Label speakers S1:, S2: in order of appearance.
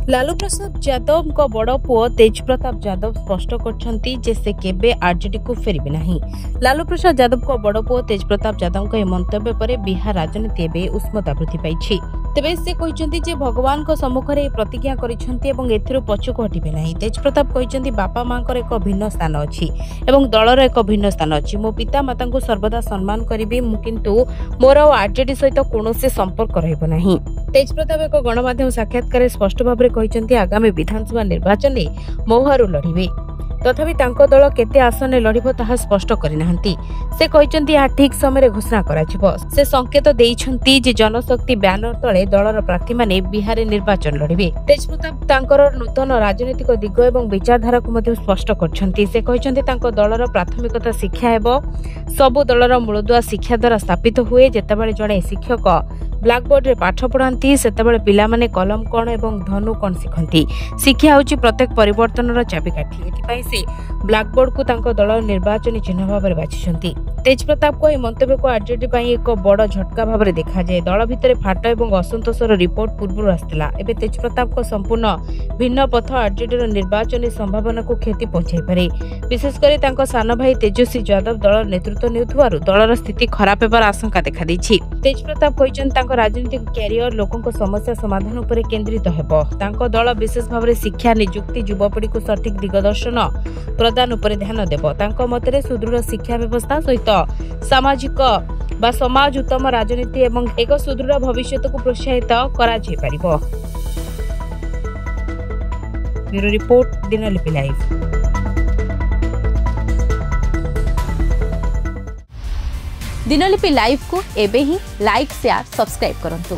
S1: लालू प्रसाद यादव का बड़ पुओ तेज प्रताप यादव स्पष्ट कर से केबे आरजेडी को फेरबे नहीं। लालू प्रसाद यादव का बड़ पुओ तेज प्रताप यादव का मंतव्य पर बिहार राजनीति एवं उष्मता वृद्धि पाई। तेबे से कहते जे भगवान को सम्मुख में प्रतिज्ञा कर पछकु हटबे नहीं। तेज प्रताप कहते बापा माँ एक भिन्न स्थान अच्छी दलर एक भिन्न स्थान अच्छी। मो पिता माता को सर्वदा सम्मान करी किंतु मोर आरजेडी सहित कौन संपर्क रही। तेज प्रताप एक गणमाध्यम साक्षात्कार स्पष्ट भाव में कहते आगामी विधानसभा निर्वाचन में महुआरू लड़िबे, तथापि तांको दल केते आसन लड़िबो ताहा स्पष्ट करिनाहंती। से कहचंती या ठीक समय घोषणा कराजिबो। से संकेत देइछंती जे जनशक्ति बैनर तले दलर प्रार्थी माने बिहार निर्वाचन लड़िबे। तेज प्रताप तांकर नूतन राजनीतिक दिग एवं विचारधारा को मध्ये स्पष्ट करछंती। से कहचंती तांको दलर प्राथमिकता शिक्षा हेबो। सबु दलर मूलदुआ शिक्षा द्वारा स्थापित हुए। जेतेबेले जणे शिक्षक ब्लैकबोर्ड रे पाठ पढ़ाती सेतेबेले पिला माने कलम कौन एवं धनु कौन शिखती। शिक्षा होची प्रत्येक परिवर्तन चाबिकाठी। एथिपाई से ब्लैकबोर्ड को तांको दल निर्वाचन चिन्ह भाव में बाछिछंती। तेज प्रताप को मंतव्य को आरजेडी एक बड़ झटका भाव में देखा जाए। दल भितर फाट और असंतोषर रिपोर्ट पूर्व आसाला। एवं तेज प्रताप को संपूर्ण भिन्न पथ आरजेडी निर्वाचन संभावना को क्षति पहुंचाई पारे। विशेषकर सान भाई तेजस्वी यादव दल नेतृत्व नेउथुवारु दलर स्थिति खराब होबार आशंका देखा दैछि। तेज प्रताप कहछन राजनीतिक कैरियर लोकों समस्या समाधान उपर केन्द्रित हेबो। तांको दल विशेष भाव में शिक्षा नियुक्ति युवपीढ़ी को सठिक दिगदर्शन प्रदान उपर ध्यान देबो। तांको मतरे सुदृढ़ शिक्षा व्यवस्था सहित सामाजिक बा समाज उत्तम राजनीति एवं एक सुदृढ़ भविष्य को प्रोत्साहित करा जाय परिबो। Bureau report Dinalipi live.
S2: Dinalipi live को एबे ही लाइक शेयर सब्सक्राइब करंतु।